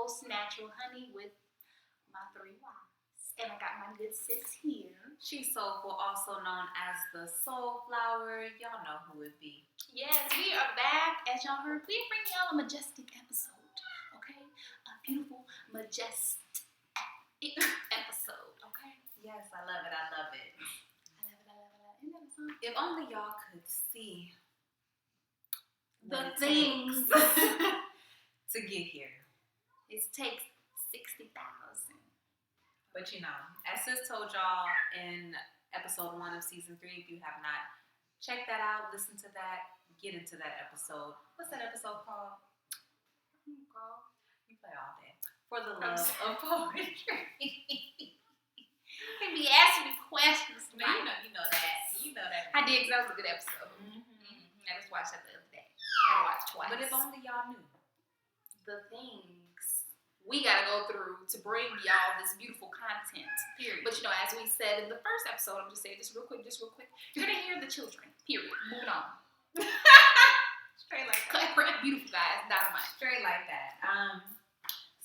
host, Natural Honey, with my 3 wives. And I got my good sis here. She's Soulful, also known as the Soul Flower. Y'all know who it be. Yes, we are back. As y'all heard, we bring y'all a majestic episode. Okay? A beautiful, majestic episode. Okay? Yes, I love it. I love it. Isn't that a song? If only y'all could see The what it things takes to get here. it takes 60,000. But you know, as sis told y'all in episode 1 of season 3, if you have not checked that out, listen to that, get into that episode. What's that episode called? You play all day. For the love of poetry. They be asking me questions. You know that. I did, because that was a good episode. I just watched that the other day. I had to watch twice. But if only y'all knew. The things we gotta go through to bring y'all this beautiful content. Period. But you know, as we said in the first episode, I'm just saying this real quick. You're gonna hear the children. Period. Moving on. Straight like that. Beautiful guys. Dynamite. Straight like that.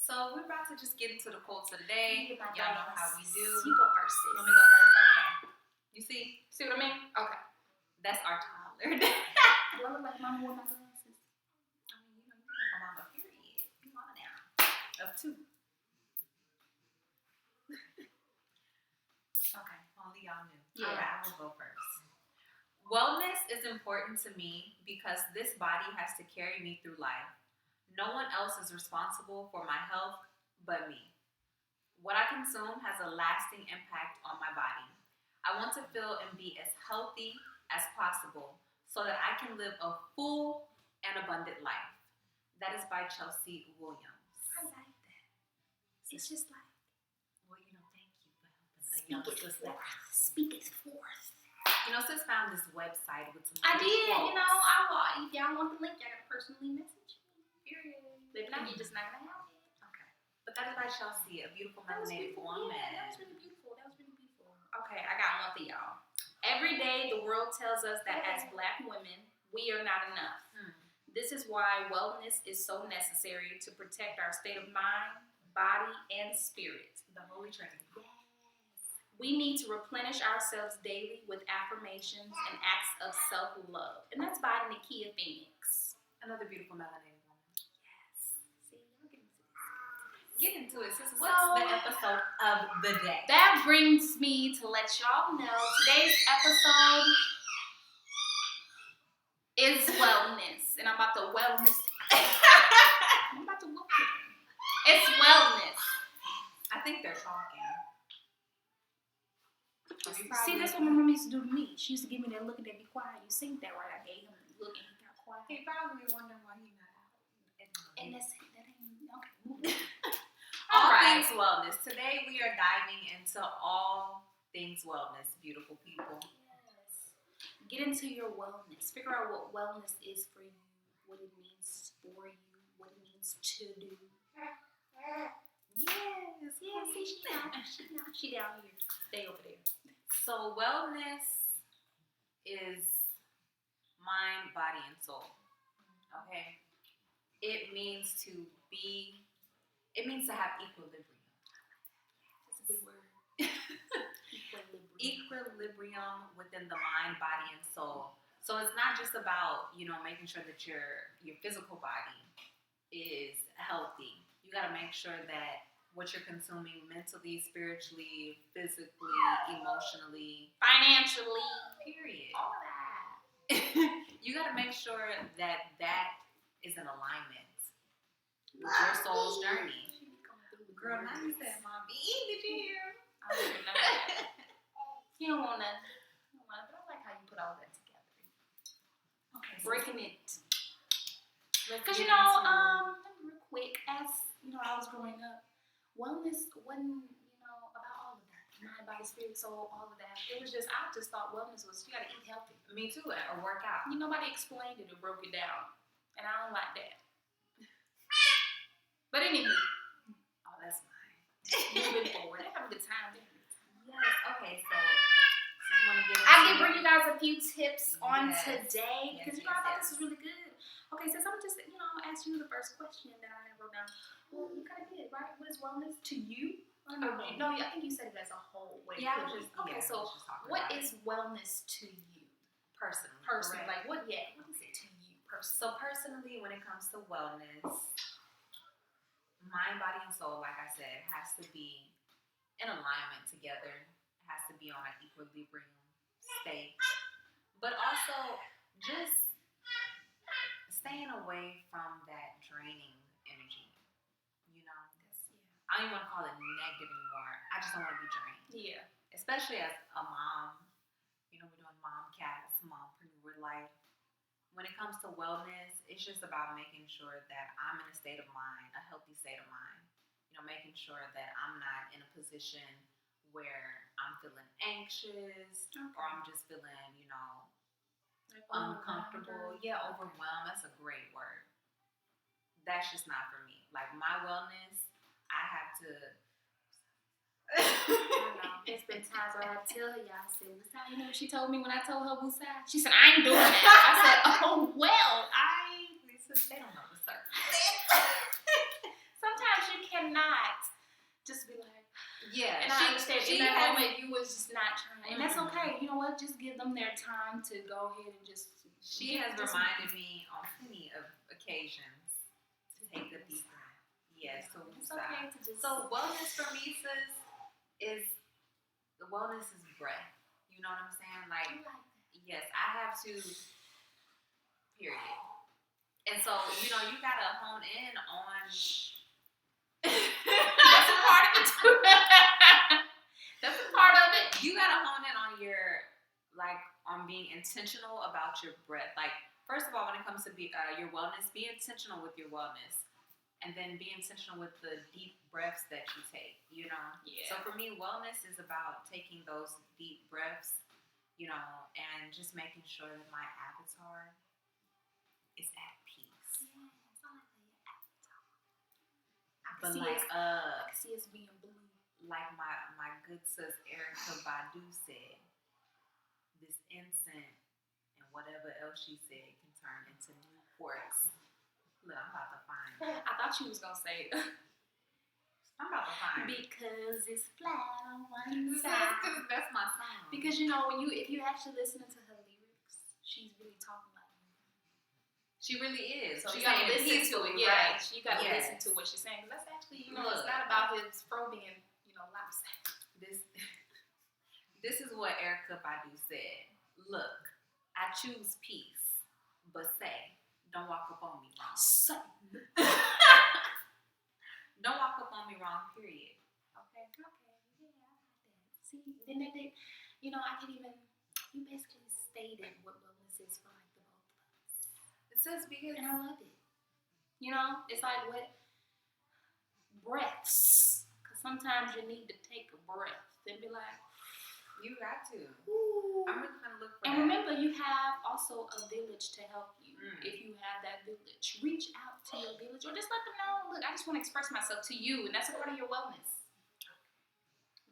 So we're about to just get into the quotes of the day. Y'all know how we do. You go first, sis. Let me go first. Okay. You see what I mean? Okay. That's our toddler. Do I look like mama with my glasses? I mean, you look like a mama. Period. You mama now. Of 2. Okay. Only y'all knew. Yeah. Okay, I will go first. Wellness is important to me because this body has to carry me through life. No one else is responsible for my health but me. What I consume has a lasting impact on my body. I want to feel and be as healthy as possible so that I can live a full and abundant life. That is by Chelsea Williams. I like that. It's just like, well, thank you for helping us. Speak it forth. Sis found this website with some I did. quotes. If y'all want the link, y'all gotta personally message me. Period. If not, you're just not gonna have it. Okay. But that is by Chelsea, a beautiful melanated woman. Yeah, that was really beautiful. Okay, I got one for y'all. Every day, the world tells us that as Black women, we are not enough. This is why wellness is so necessary to protect our state of mind, body, and spirit. The Holy Trinity. We need to replenish ourselves daily with affirmations and acts of self-love. And that's by Nakia Phoenix. Another beautiful melanated woman. Yes. See, y'all get into this. Get into it, sis. What's the episode of the day? That brings me to let y'all know today's episode is wellness. And I'm about to wellness. I'm about to whoop it. It's wellness. I think they're talking. See, that's what my mom used to do to me. She used to give me that look and then be quiet. You seen that, right? I gave him the look and he got quiet. He probably wondering why he's not out. And that's it. That ain't okay. All things wellness. Today we are diving into all things wellness, beautiful people. Yes. Get into your wellness. Figure out what wellness is for you, what it means for you, what it means to do. Yes. Yeah, see, she down here. Stay over there. So wellness is mind, body, and soul. Okay? It means to have equilibrium. That's a big word. Equilibrium within the mind, body, and soul. So it's not just about, making sure that your physical body is healthy. You got to make sure that what you're consuming mentally, spiritually, physically, emotionally, financially, period. All of that. You got to make sure that is in alignment with your soul's journey. Girl, now you said, Mom, did you hear? I don't even know that. You don't want to, but I like how you put all that together. Okay, breaking it. Because, real quick, as, I was growing up, wellness wasn't, about all of that. Mind, body, spirit, soul, all of that. It was just, I just thought wellness was, you got to eat healthy. Me too, or work out. Nobody explained it or broke it down. And I don't like that. But anyway. Oh, that's mine. Moving forward. They have a good time. Yes, okay, so you want to get into I can bring you guys a few tips on today. Because I thought this was really good. Okay, so I'm just, ask you the first question that I wrote down. Well, you kind of did, right? What is wellness to you? No, I think you said it as a whole. Yeah, okay. So, what is wellness to you personally? Personally, like what is it to you personally? So personally, when it comes to wellness, mind, body, and soul, like I said, has to be in alignment together. It has to be on an equilibrium state, but also just staying away from that draining energy. I don't even want to call it negative anymore. I just don't want to be drained. Yeah. Especially as a mom, we're doing momcast, mompreneur life. When it comes to wellness, it's just about making sure that I'm in a state of mind, a healthy state of mind. Making sure that I'm not in a position where I'm feeling anxious or I'm just feeling, like uncomfortable. Yeah, overwhelmed. That's a great word. That's just not for me. Like my wellness, I have to. There's been times where I tell y'all, I said, Wusa, you know what she told me when I told her Wusa? She said, I ain't doing that. I said, oh, well, they don't know the circle. Sometimes you cannot just be like, yeah. And I understand in that moment you was just not trying. And that's okay. You know what? Just give them their time to go ahead and just. She has reminded me on plenty of occasions to take a deep breath. Yes, so it's okay to just. So wellness for me, sis, is the wellness is breath. You know what I'm saying? Like yes, I have to. Period. And so you gotta hone in on. That's a part of it too. That's a part of it. You gotta hone in on your on being intentional about your breath. Like first of all, when it comes to your wellness, be intentional with your wellness. And then be intentional with the deep breaths that you take, Yeah. So for me, wellness is about taking those deep breaths, and just making sure that my avatar is at peace. Yes, I like that avatar. But I can see us being blue. Like my good sis Erykah Badu said, this incense and whatever else she said can turn into new quartz. Look, I'm about to find it. I thought you was gonna say I'm about to find it. Because it's flat on one side. That's my song. Because if you actually listen to her lyrics, she's really talking like you. She really is. So you gotta listen to it. Yeah, you gotta listen to what she's saying. Because that's actually, it's not about his fro being, lopsided. This is what Erykah Badu said. Look, I choose peace, but say. Don't walk up on me wrong. Don't walk up on me wrong, period. Okay. Yeah, I like that. See, then I can even, you basically stated what wellness is for the both of us. It says because. And I love it. It's like what breaths. Because sometimes you need to take a breath and be like, you got to. Ooh. I'm really going to look for and that. Remember, you have also a village to help you. If you have that village, reach out to your village or just let them know, look, I just want to express myself to you, and that's a part of your wellness.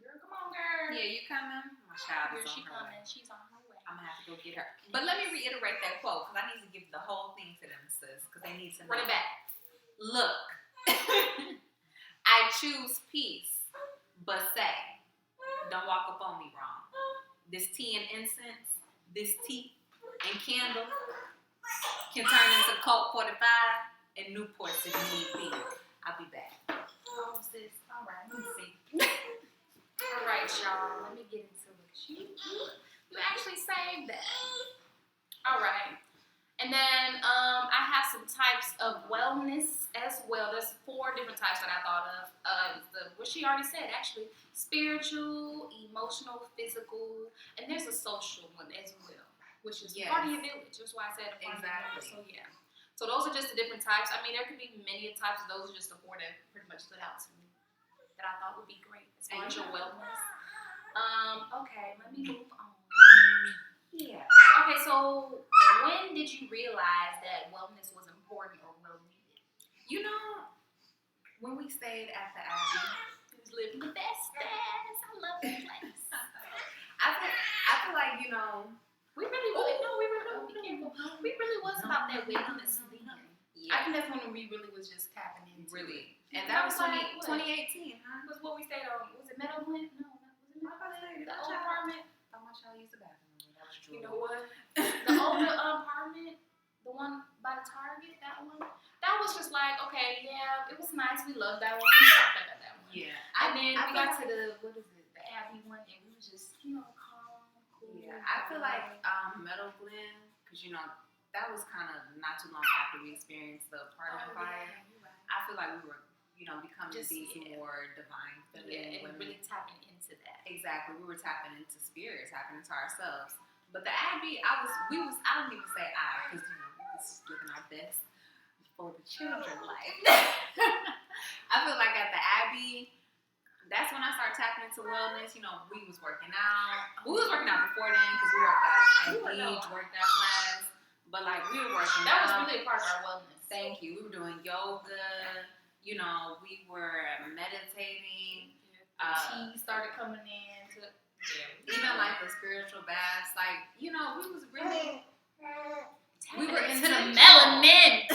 Girl, come on, girl. Yeah, you coming? My child is on her way. She's on her way. I'm going to have to go get her. But let me reiterate that quote, because I need to give the whole thing to them, sis, because they need to know. Run it back. Look, I choose peace, but say, don't walk up on me wrong. This tea and incense, this tea and candle can turn into Colt 45 and Newports if need be. I'll be back. Oh, sis. All right. Let me see. All right, y'all. Let me get into it. You actually saved that. All right. And then I have some types of wellness as well. There's 4 different types that I thought of. What she already said, actually. Spiritual, emotional, physical, and there's a social one as well, which is part of your village. That's why I said exactly. So yeah. So those are just the different types. I mean, there could be many types. Those are just the 4 that pretty much stood out to me that I thought would be great as far as your wellness. Okay, let me move on. Yeah. Okay, so when did you realize that wellness was important or well needed? When we stayed at the Abbey, we was living the best days. I love that place. I feel like, we really was about that wellness. I think that's when we really was just tapping into Really. it. And that was like 2018, huh? was what we stayed on. Was it Meadow Glen? No, was it Meadow Glen? The old apartment. How much y'all use the bathroom? That was You know what? The older apartment, the one by the Target, that one. That was just like, okay, yeah, it was nice. We loved that one. We stopped at that one. Yeah. And then we got to the, what is it, the Abbey one, and we was just, calm, cool. Yeah, I feel like Meadow Glen, because that was kind of not too long after we experienced the apartment fire. Yeah, you're right. I feel like we were, becoming Just, these more divine feminine and women. really tapping into that. Exactly, we were tapping into spirit, tapping into ourselves. But the Abbey, I don't even say I, because we was living our best for the children life. I feel like at the Abbey, that's when I started tapping into wellness. We was working out. We was working out before then because we worked out at Beach, worked out class. But like we were working That out. was really a part of our wellness. Thank you. We were doing yoga. We were meditating. Tea started coming in. Even like the spiritual baths. Like, we was really. We were into intentional. the melanin.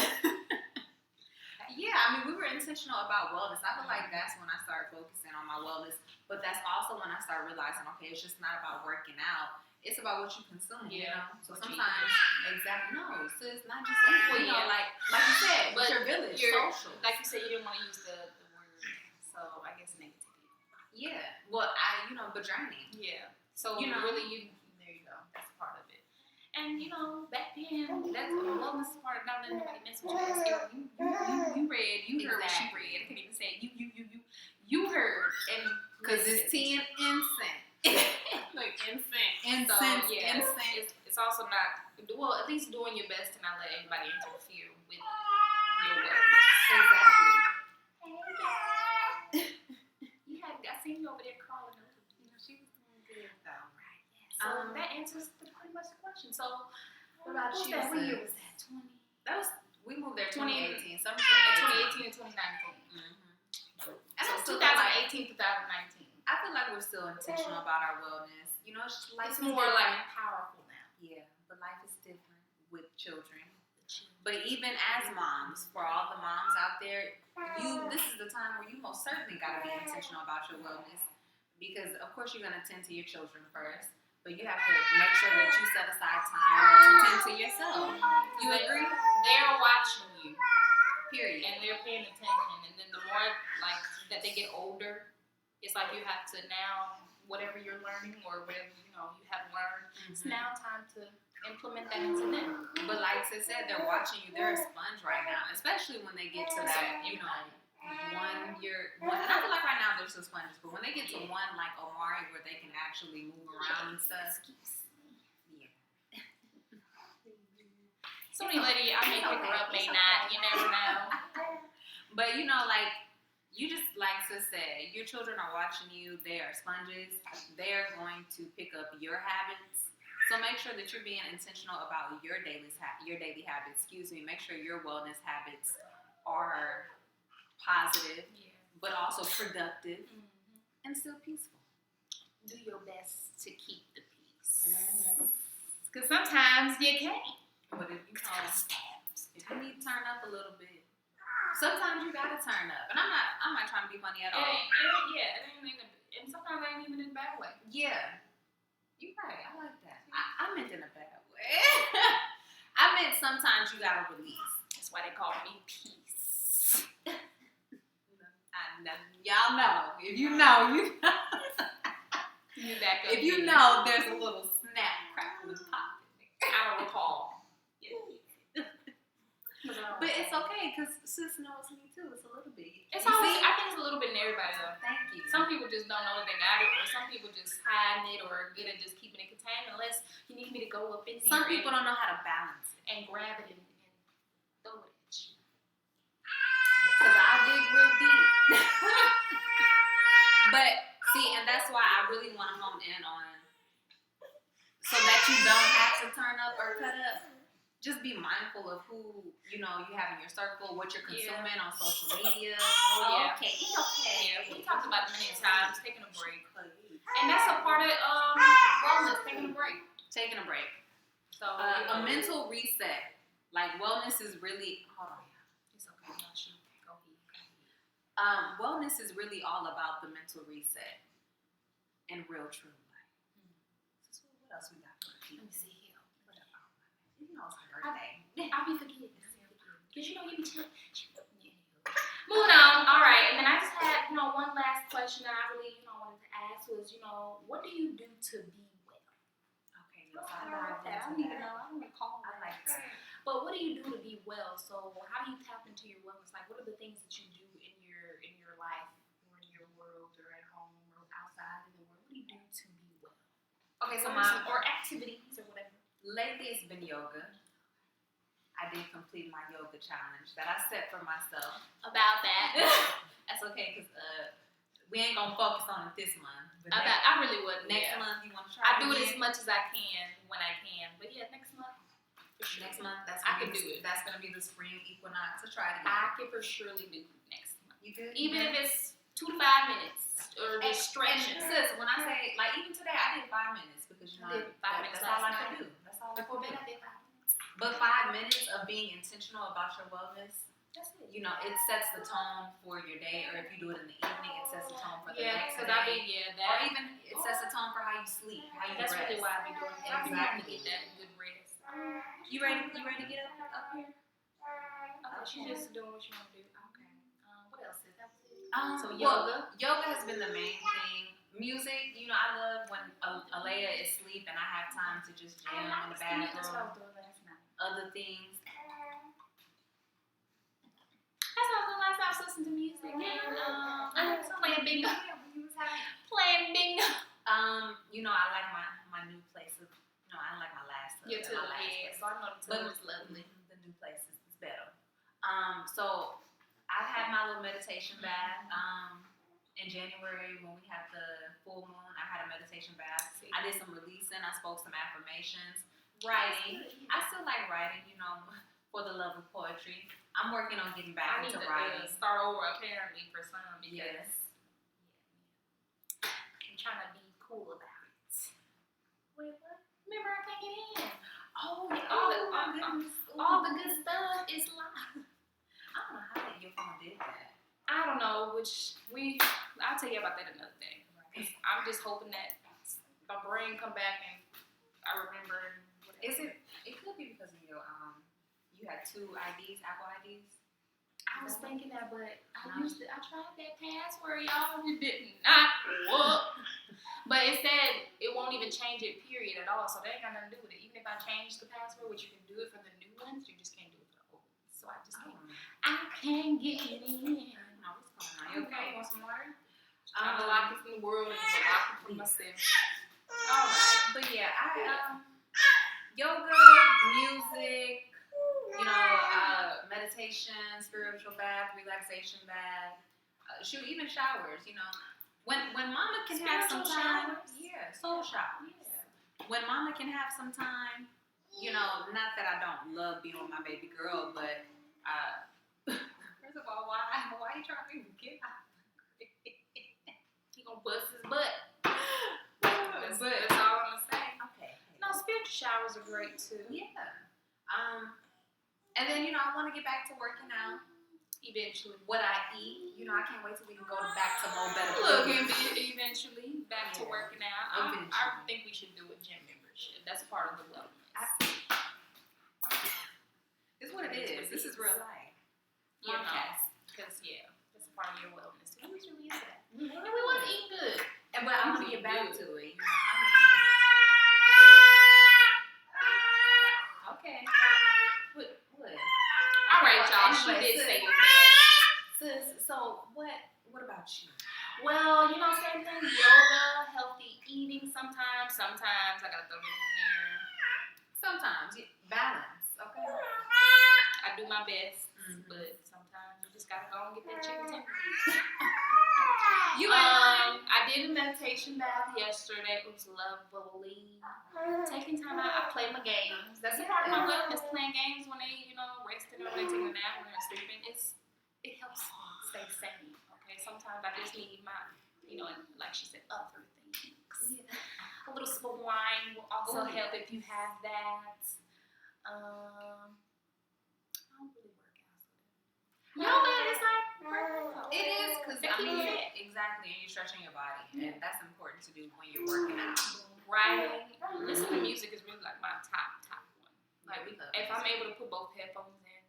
Yeah, we were intentional about wellness. I feel like that's when I started focusing on my wellness. But that's also when I started realizing, okay, it's just not about working out. It's about what you consume, So sometimes, exactly, no, so it's not just like you said, but your village, social. Like you said, you didn't want to use the word, so I guess negativity. Yeah, well, but journey. Yeah, so there you go, that's part of it. And back then, that's the wellness part of not letting nobody mess with you. You read, you heard what she read. I can't even say it. You heard, and because it's tea and incense. Like incense. So, yeah, it's also not, well, at least doing your best to not let anybody interfere with your wellness. Exactly. I seen you over there crawling over. She was doing good though. Right. Yeah. So that answers pretty much the question. So what about you? What year was that? We moved there 2018. 2018. Summer 2018 and 2019. Mm-hmm. So 2018, 2019. I feel like we're still intentional about our wellness. It's more like powerful now. Yeah, but life is different with children. But even as moms, for all the moms out there, this is the time where you most certainly got to be intentional about your wellness, because of course you're going to tend to your children first, but you have to make sure that you set aside time to tend to yourself. You agree? They're watching you. Period. And they're paying attention. And then the more that they get older, it's like you have to now, whatever you're learning or whatever you have learned, it's now time to implement that into them. But like I said, they're watching you. They're a sponge right now, especially when they get to that, 1 year. And I feel like right now they're still sponges, but when they get to one like Omari, where they can actually move around and stuff. Yeah. Somebody lady, I may pick her up, may not. You never know. But you just like to say, your children are watching you. They are sponges. They're going to pick up your habits. So make sure that you're being intentional about your daily habits. Make sure your wellness habits are positive, but also productive and still peaceful. Do your best to keep the peace. Because sometimes you can't. But if you need to turn up a little bit. Sometimes you gotta turn up, and I'm not trying to be funny at all. And sometimes I ain't even in a bad way. Yeah, you're right. I like that. I meant in a bad way. I meant sometimes you gotta release. That's why they call me peace. Y'all know. If you know, you know. You back up. If you know, there's a little snap, crackle, and pop in there. I don't recall. But it's okay, because sis knows me too. It's a little bit. I think it's a little bit in everybody though. Thank you. Some people just don't know that they got it, or some people just hiding it, or are good at just keeping it contained. Unless you need me to go up in there. Some people don't know how to balance it and grab it and throw it at you. Because I dig real deep. But see, and that's why I really want to hone in on, so that you don't have to turn up or cut up. Just be mindful of who you have in your circle, what you're consuming on social media. Okay. Yeah, we talked about it many times. Taking a break, and that's a part of wellness. Taking a break. So a mental reset. Like wellness is really. Hold on. Wellness is really all about the mental reset and real true life. So what else we got for Let people? me see here. What about my you know it's her birthday. I'll be forgetting. Because you be chilling. Moving on. All right. And then I just had, one last question that I really, wanted to ask was, what do you do to be well? Okay, yes, I like that. I don't even know. I don't recall. I like that. But what do you do to be well? So how do you tap into your wellness? Like, what are the things that you do in your life, or in your world, or at home, or outside in the world? What do you do to be well? Okay, so or activities or whatever. lately it's been yoga. I did complete my yoga challenge that I set for myself. About that. That's okay, because we ain't gonna focus on it this month. But I really wouldn't. next month you want to I try? do it again? as much as I can when I can. But yeah, next month. For sure. Next month, I can do it. That's gonna be the spring equinox. So try it again. I can for surely do next month. You good? Even if it's 2 to 5 minutes or And just stretching. sis, when I say like even today, I did 5 minutes because I did 5 minutes that's all I last can night. do. That's all I Before can bed, do. I did 5 minutes. But 5 minutes of being intentional about your wellness, That's it. it sets the tone for your day. Or if you do it in the evening, it sets the tone for the next because day. that. Or even it sets the tone for how you sleep, how you That's rest. really why I be doing it. I've been having to Exactly. get that good rest. You ready to get up here? Okay, she's just doing what she want to do. Okay. What else is that? So Well, yoga has been the main thing. Music, I love when Alea is asleep and I have time to just jam in the That's what I was bathroom. doing last night. Other things. That's what I was doing last night. I was listening to music and playing bingo. Playing bingo. I like my new place. I like my last. Yeah, to the place. So I know the tub is lovely. The new place is better. So I've had my little meditation bath. In January when we had the full moon, I had a meditation bath. I did some releasing. I spoke some affirmations. Writing. I still like writing. For the love of poetry. I'm working on getting back into writing. Start over apparently for some because Yes. I'm trying to be cool about it. Wait, what? Remember I can't get in. Oh, All the good stuff is live. I don't know how your phone did that. I don't know, I'll tell you about that another day. I'm just hoping that my brain come back and I remember. It could be because of your you had 2 IDs, Apple IDs. I was thinking that, but I tried that password, y'all. It did not work. But it said it won't even change it, period, at all. So that ain't got nothing to do with it. Even if I change the password, which you can do it for the new ones, you just can't do it for the old ones. So I just can't. I can't get it in. No, what's going on? You okay? You want some water? I'm the lock it from the world and I'm lock it from myself. All right, but yeah, yoga, music, meditation, spiritual bath, relaxation bath, even showers. When mama can have some Spiritual time, showers? yeah, soul showers. Yeah. When mama can have some time, not that I don't love being with my baby girl, but first of all, why you trying to get out? He gonna bust his butt. That's all I'm gonna say. Okay. No, spiritual showers are great too. Yeah. And then I want to get back to working out. Eventually. What I eat, I can't wait till we can go back to more better Look, foods. eventually back to working out. Eventually. I think we should do a gym membership. That's part of the wellness. It's what it is. This is real life. You know, because that's a part of your wellness. It really is that. And we wasn't eating good. But I'm gonna get back to it. Okay. What? All right, y'all. She did say your bad. Sis, so what about you? Well, same thing. Yoga, healthy eating sometimes. Sometimes I gotta throw it in there. Sometimes. Balance, okay? I do my best, but sometimes you just gotta go and get that chicken tender. I did a meditation bath yesterday. It was lovely. Taking time out, I play my games. That's a part of my wellness. Playing games when they, resting or when they taking a nap, when they're sleeping. It helps me stay sane. Okay, sometimes I just need my, like she said, other things. A little sip of wine will also help if you have that. I don't really work out. No, man, it's like it is I keep mean, fit. exactly, and you're stretching your body, and that's important to do when you're working out. Right. Listening to music is really like my top one. Like we love if music. I'm able to put both headphones in,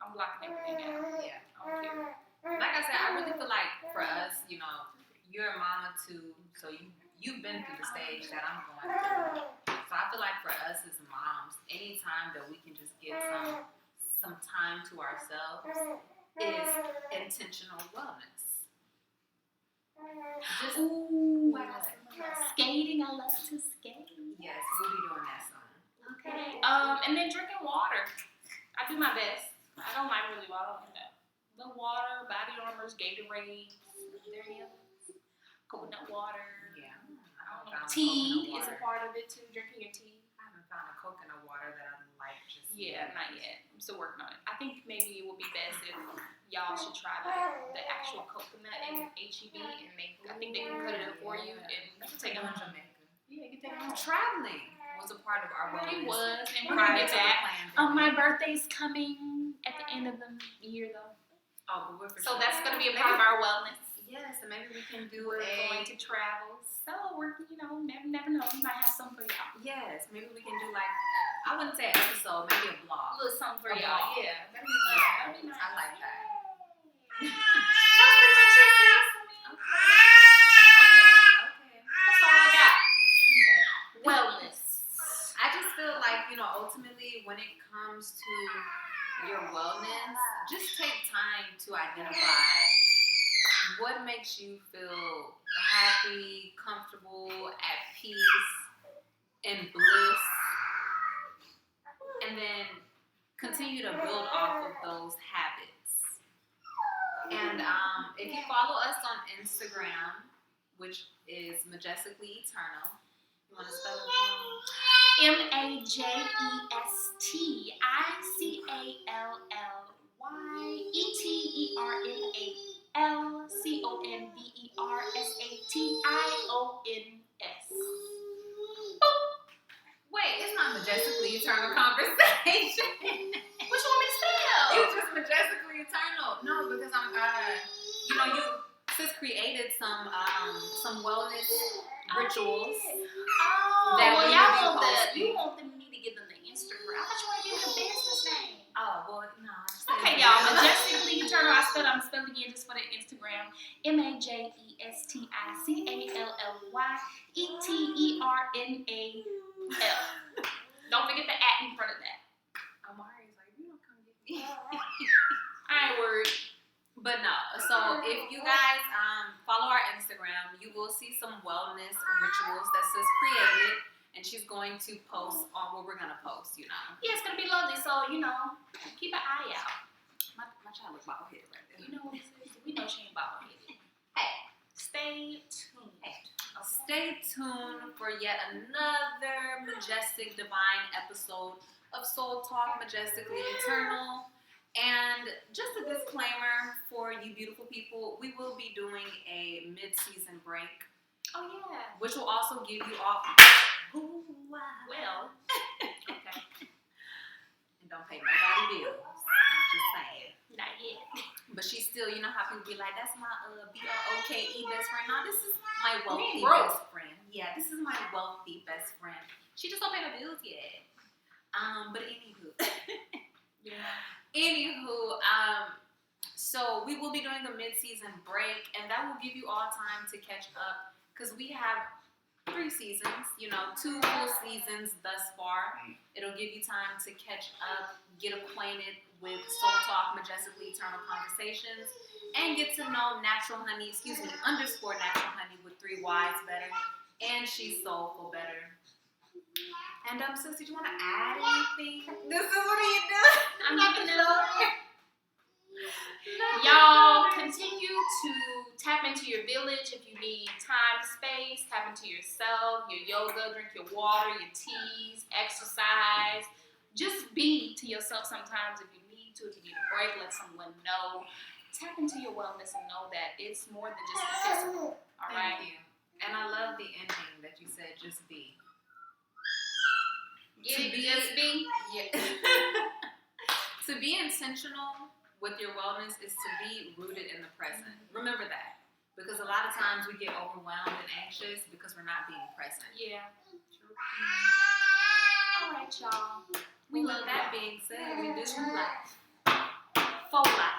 I'm blocking everything out. Yeah. I don't care. Like I said, I really feel like for us, you know, you're a mama too, so you've been through the stage that I'm going through. So I feel like for us as moms, anytime that we can just get some time to ourselves is intentional wellness. Just Skating. I love to skate. yes, we'll be doing that soon. Okay. And then drinking water. I do my best. I don't like really water like that. The water, Body Armor's, Gatorade. There you go. Coconut water. Yeah. I don't know. Tea is a part of it too. Drinking your tea. I haven't found a coconut water that I like. Just Not yet. I'm still working on it. I think maybe it would be best if y'all should try like the actual coconut and HEB, and I think they can cut it up for you and you can take it home. Jamaica. Yeah, you can take it home. Traveling was a part of our wellness. It was, and we're prior gonna get to the that. pandemic. My birthday's coming at the end of the year though, Oh, but we're for so sure. that's gonna be a part of our wellness. Yes, and maybe we can do We're going to travel, so we're never know. We might have something for y'all. Yes, maybe we can do like I wouldn't say an episode, maybe a A vlog. little something for A y'all. vlog. Yeah, that'd be fun. That'd be nice. I like that. Okay. That's all I got. Okay. Wellness. I just feel like, you know, ultimately when it comes to your wellness, just take time to identify what makes you feel happy, comfortable, at peace, and bliss. And then continue to build off of those habits. And if you follow us on Instagram, which is Majestically Eternal, you want to spell it for me? MajesticallyEternols. Wait, it's not Majestically Eternal Conversation. What you want me to spell? It's just Majestically Eternal. No, because I'm, you know, you just created some wellness rituals. Oh, that well, we y'all will be want the posting. you want them me to give them the Instagram. I thought you want to give them the business name. Oh, well, no. I just Okay, y'all. Majestically Eternal. I'm spelling again just for the Instagram. MajesticallyEternal. Don't forget the at in front of that. Amari's like, you don't come get me. I ain't worried. But no, so if you guys follow our Instagram, you will see some wellness rituals that says created, and she's going to post on what we're gonna post, you know. Yeah, it's gonna be lovely. So keep an eye out. My child looks bald headed right there. You know what this is? We know she ain't bald headed. Hey, stay tuned. Stay tuned for yet another majestic divine episode of Soul Talk Majestically Eternal. And just a disclaimer for you beautiful people, we will be doing a mid-season break, Oh yeah. which will also give you all Well. Okay. and don't pay nobody bills. I'm just saying. Not yet. But she's still, you know how people be like, that's my BROKE best friend. No, this is my wealthy broke. best friend. Yeah, this is my wealthy best friend. She just don't pay her bills yet. But anywho. Yeah. Anywho, so we will be doing a mid-season break, and that will give you all time to catch up, because we have 3 seasons, 2 full seasons thus far. It'll give you time to catch up, get acquainted with Soul Talk Majestically Eternal Conversations, and get to know _Natural Honey with 3 Y's better, and She's Soulful better. And sis, did you want to add anything? This is what you do. I'm giving it up. Y'all continue to tap into your village if you need time, space. Tap into yourself, your yoga, drink your water, your teas, exercise. Just be to yourself sometimes if you need to. If you need a break, let someone know. Tap into your wellness and know that it's more than just the physical. All right. Thank you. And I love the ending that you said, just be. Just be. Yeah. To be intentional with your wellness is to be rooted in the present. Remember that. Because a lot of times we get overwhelmed and anxious because we're not being present. Yeah. True. All right, y'all. With that being said, we do life. For life.